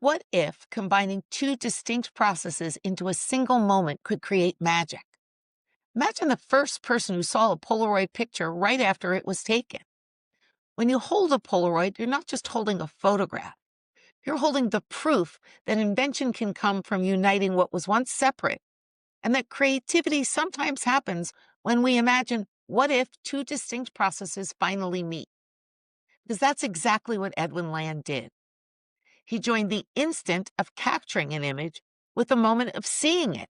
What if combining two distinct processes into a single moment could create magic? Imagine the first person who saw a Polaroid picture right after it was taken. When you hold a Polaroid, you're not just holding a photograph. You're holding the proof that invention can come from uniting what was once separate, and that creativity sometimes happens when we imagine what if two distinct processes finally meet. Because that's exactly what Edwin Land did. He joined the instant of capturing an image with the moment of seeing it.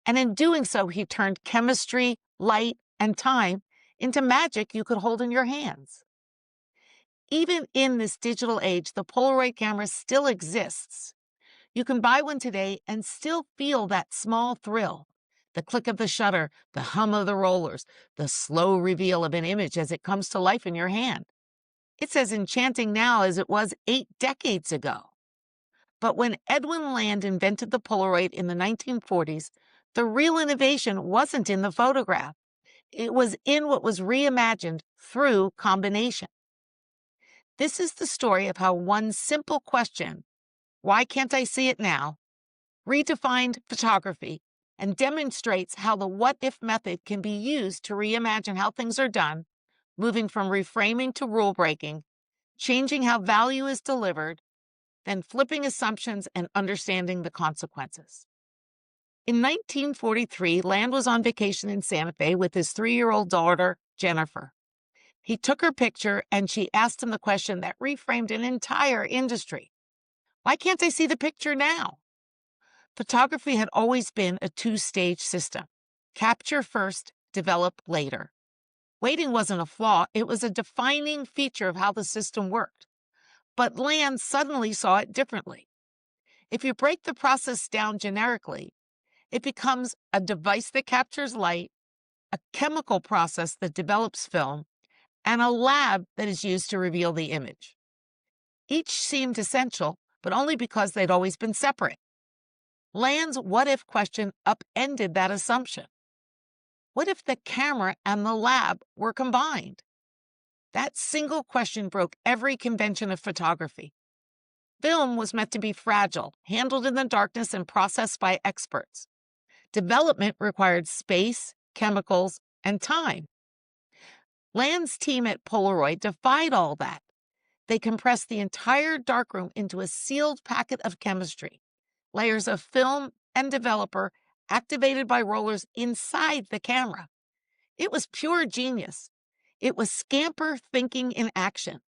And in doing so, he turned chemistry, light, and time into magic you could hold in your hands. Even in this digital age, the Polaroid camera still exists. You can buy one today and still feel that small thrill. The click of the shutter, the hum of the rollers, the slow reveal of an image as it comes to life in your hand. It's as enchanting now as it was 8 decades ago. But when Edwin Land invented the Polaroid in the 1940s, the real innovation wasn't in the photograph. It was in what was reimagined through combination. This is the story of how one simple question, why can't I see it now, redefined photography and demonstrates how the what-if method can be used to reimagine how things are done, moving from reframing to rule-breaking, changing how value is delivered, then flipping assumptions and understanding the consequences. In 1943, Land was on vacation in Santa Fe with his 3-year-old daughter, Jennifer. He took her picture and she asked him the question that reframed an entire industry. Why can't I see the picture now? Photography had always been a two-stage system. Capture first, develop later. Waiting wasn't a flaw, it was a defining feature of how the system worked. But Land suddenly saw it differently. If you break the process down generically, it becomes a device that captures light, a chemical process that develops film, and a lab that is used to reveal the image. Each seemed essential, but only because they'd always been separate. Land's what-if question upended that assumption. What if the camera and the lab were combined? That single question broke every convention of photography. Film was meant to be fragile, handled in the darkness and processed by experts. Development required space, chemicals, and time. Land's team at Polaroid defied all that. They compressed the entire darkroom into a sealed packet of chemistry, layers of film and developer activated by rollers inside the camera. It was pure genius. It was SCAMPER thinking in action.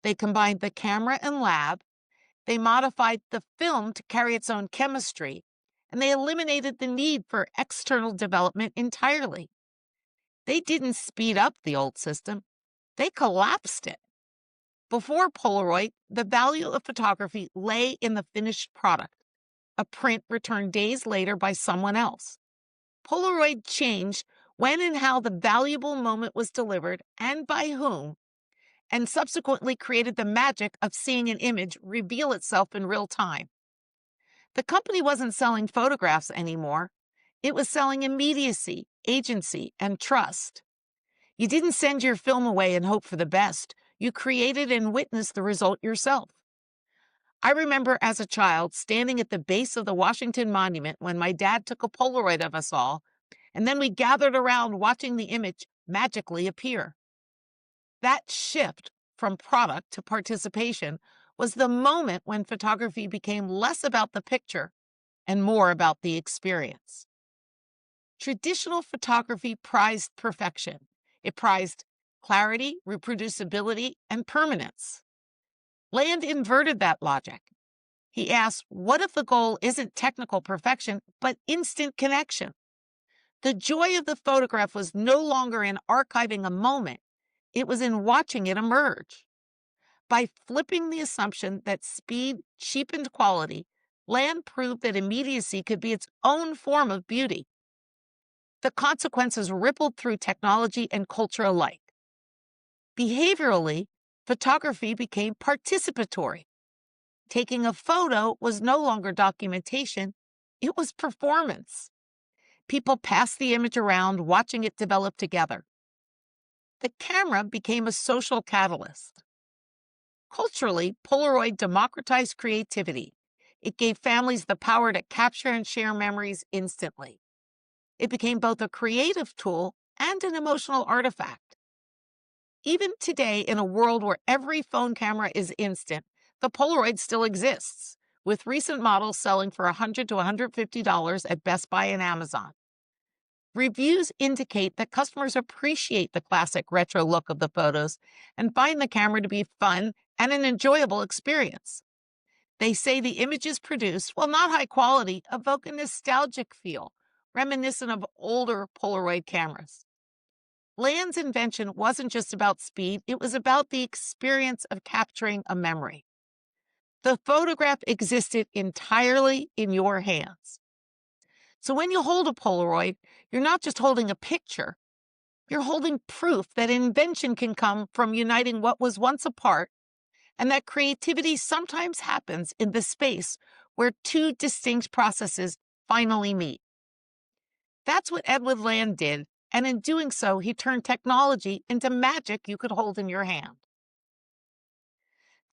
They combined the camera and lab, they modified the film to carry its own chemistry, and they eliminated the need for external development entirely. They didn't speed up the old system, they collapsed it. Before Polaroid, the value of photography lay in the finished product, a print returned days later by someone else. Polaroid changed when and how the valuable moment was delivered and by whom, and subsequently created the magic of seeing an image reveal itself in real time. The company wasn't selling photographs anymore. It was selling immediacy, agency, and trust. You didn't send your film away and hope for the best. You created and witnessed the result yourself. I remember as a child standing at the base of the Washington Monument when my dad took a Polaroid of us all, and then we gathered around watching the image magically appear. That shift from product to participation was the moment when photography became less about the picture and more about the experience. Traditional photography prized perfection. It prized clarity, reproducibility, and permanence. Land inverted that logic. He asked, what if the goal isn't technical perfection, but instant connection? The joy of the photograph was no longer in archiving a moment, it was in watching it emerge. By flipping the assumption that speed cheapened quality, Land proved that immediacy could be its own form of beauty. The consequences rippled through technology and culture alike. Behaviorally, photography became participatory. Taking a photo was no longer documentation, it was performance. People passed the image around, watching it develop together. The camera became a social catalyst. Culturally, Polaroid democratized creativity. It gave families the power to capture and share memories instantly. It became both a creative tool and an emotional artifact. Even today, in a world where every phone camera is instant, the Polaroid still exists, with recent models selling for $100 to $150 at Best Buy and Amazon. Reviews indicate that customers appreciate the classic retro look of the photos and find the camera to be fun and an enjoyable experience. They say the images produced, while not high quality, evoke a nostalgic feel, reminiscent of older Polaroid cameras. Land's invention wasn't just about speed, it was about the experience of capturing a memory. The photograph existed entirely in your hands. So when you hold a Polaroid, you're not just holding a picture, you're holding proof that invention can come from uniting what was once apart, and that creativity sometimes happens in the space where two distinct processes finally meet. That's what Edwin Land did, and in doing so, he turned technology into magic you could hold in your hand.